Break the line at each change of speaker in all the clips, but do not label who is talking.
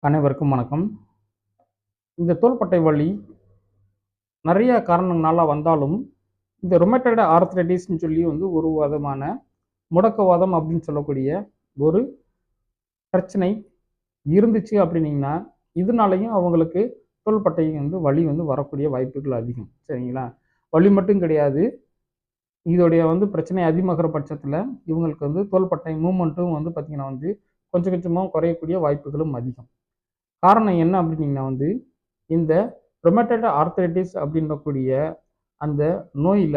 அனைவருக்கும் வணக்கம். இந்த தோள்பட்டை வலி நிறைய காரணங்களால வந்தாலும், இந்த ருமேட்டாய்டு ஆர்த்ரைட்டிஸ்ன்னு சொல்லி ஒரு விதமான முடக்குவாதம் அப்படின்னு சொல்லக்கூடிய ஒரு பிரச்சனை இருந்துச்சு அப்படின்னீங்கன்னா, இதனாலேயும் அவங்களுக்கு தோள்பட்டை வலி வரக்கூடிய வாய்ப்புகள் அதிகம். சரிங்களா? வலி மட்டும் கிடையாது. இதோடைய பிரச்சனை அதிகமாகிற பட்சத்தில இவங்களுக்கு தோள்பட்டை மூவ்மெண்ட்டும் பார்த்தீங்கன்னா கொஞ்சம் கொஞ்சமா குறையக்கூடிய வாய்ப்புகளும் அதிகம். காரணம் என்ன அப்படின்னீங்கன்னா இந்த ரொமேட்டாய்டு ஆர்த்ரைட்டிஸ் அப்படின்றக்கூடிய அந்த நோயில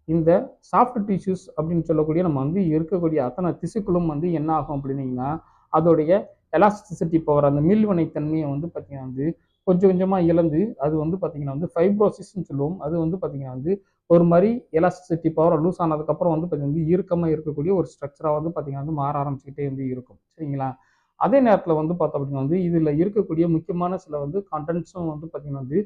இந்த சாஃப்ட் டிஷ்யூஸ் அப்படின்னு சொல்லக்கூடிய நம்ம இருக்கக்கூடிய அத்தனை திசுக்களும் என்ன ஆகும் அப்படின்னீங்கன்னா, அதோடைய எலாஸ்டிசிட்டி பவர் அந்த மீள்வினைத்தன்மையை பார்த்தீங்கன்னா கொஞ்சம் கொஞ்சமா இழந்து அது பார்த்தீங்கன்னா ஃபைப்ரோசிஸ்ன்னு சொல்லுவோம். அது பார்த்தீங்கன்னா ஒரு மாதிரி எலாஸ்டிசிட்டி பவர் லூஸ் ஆனதுக்கப்புறம் பார்த்தீங்கன்னா இறுக்கமா இருக்கக்கூடிய ஒரு ஸ்ட்ரக்சரா பார்த்தீங்கன்னா மாற ஆரம்பிச்சுக்கிட்டே இருக்கும். சரிங்களா? அதே நேரத்தில் பார்த்தோம் அப்படின்னா இதில் இருக்கக்கூடிய முக்கியமான சில கண்டென்ட்ஸும் பார்த்தீங்கன்னா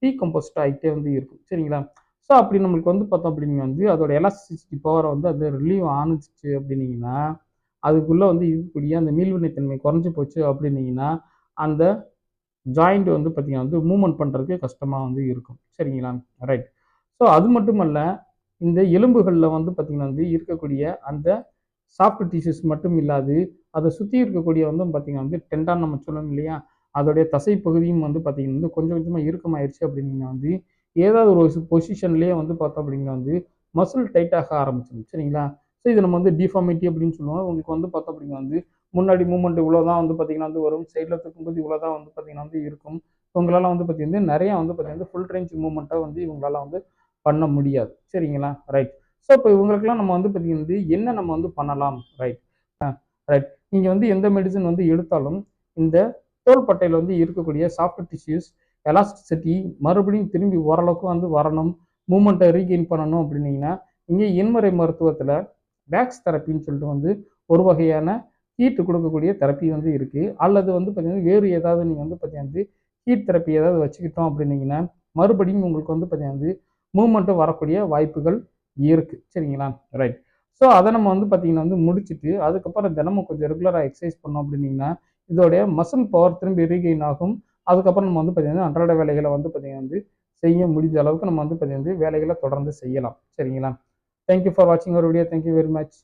டீகம்போஸ்ட் ஆகிட்டே இருக்கும். சரிங்களா? ஸோ அப்படி நம்மளுக்கு பார்த்தோம் அப்படின்னா அதோட எலாஸ்டிசிட்டி பவரை அது ரிலீவ் ஆணுச்சு அப்படின்னீங்கன்னா, அதுக்குள்ளே இருக்கக்கூடிய அந்த மீள்வினைத்தன்மை குறைஞ்சி போச்சு அப்படின்னீங்கன்னா, அந்த ஜாயிண்ட் பார்த்தீங்கன்னா மூவ்மெண்ட் பண்ணுறதுக்கு கஷ்டமாக இருக்கும். சரிங்களா? ரைட். ஸோ அது மட்டுமல்ல, இந்த எலும்புகளில் பார்த்தீங்கன்னா இருக்கக்கூடிய அந்த சாஃப்ட் டிஷ்யூஸ் மட்டும் இல்லாது, அதை சுற்றி இருக்கக்கூடிய பார்த்தீங்கன்னா டெண்டான் நம்ம சொல்லணும் இல்லையா? அதோடைய தசை பகுதியும் பார்த்தீங்கன்னா கொஞ்சம் கொஞ்சமாக இறுக்கமாயிருச்சு அப்படின்னீங்கன்னா ஏதாவது ஒரு பொசிஷன்லேயே பார்த்தோம் அப்படின்னா மசில் டைட் ஆக ஆரம்பிச்சிடும். சரிங்களா? ஸோ இது நம்ம டிஃபார்மிட்டி அப்படின்னு சொல்லுவோம். உங்களுக்கு பார்த்தோம் அப்படின்னா முன்னாடி மூவ்மெண்ட் இவ்வளோ தான் பார்த்தீங்கன்னா வரும். சைடில் தூக்கும்போது இவ்வளோ தான் பார்த்தீங்கன்னா இருக்கும். இவங்களால பார்த்தீங்கன்னா நிறையா பார்த்தீங்கன்னா ஃபுல் ரேஞ்ச் மூவ்மெண்ட்டாக இவங்களால பண்ண முடியாது. சரிங்களா? ரைட். ஸோ இப்போ இவங்களுக்கெல்லாம் நம்ம பார்த்தீங்கன்னா என்ன நம்ம பண்ணலாம்? ரைட். ரைட். நீங்கள் எந்த மெடிசன் எடுத்தாலும் இந்த தோள்பட்டையில் இருக்கக்கூடிய சாஃப்ட் டிஷ்யூஸ் எலாஸ்டிசிட்டி மறுபடியும் திரும்பி ஓரளவுக்கு வரணும், மூமெண்ட்டை ரீகெயின் பண்ணணும் அப்படின்னீங்கன்னா, இங்கே எண்முறை மருத்துவத்தில் வேக்ஸ் தெரப்பின்னு சொல்லிட்டு ஒரு வகையான ஹீட் கொடுக்கக்கூடிய தெரப்பி இருக்குது. அல்லது பார்த்தீங்கன்னா வேறு ஏதாவது நீங்கள் பார்த்தீங்கன்னா ஹீட் தெரப்பி ஏதாவது வச்சுக்கிட்டோம் அப்படின்னீங்கன்னா, மறுபடியும் உங்களுக்கு பார்த்தீங்கன்னா மூவ்மெண்ட்டு வரக்கூடிய வாய்ப்புகள் இருக்குது. சரிங்களா? ரைட். ஸோ அதை நம்ம பார்த்தீங்கன்னா முடிச்சுட்டு அதுக்கப்புறம் தினமும் கொஞ்சம் ரெகுலராக எக்ஸசைஸ் பண்ணோம் அப்படின்னீங்கன்னா, இதோடைய மசில் பவர் திரும்பி ரீகெயின் ஆகும். அதுக்கப்புறம் நம்ம பார்த்தீங்கன்னா அன்றாட வேலைகளை பார்த்தீங்கன்னா செய்ய முடிஞ்ச அளவுக்கு நம்ம பார்த்தீங்கன்னா வேலைகளை தொடர்ந்து செய்யலாம். சரிங்களா? தேங்க் யூ ஃபார் வாட்சிங் our video. Thank you very much.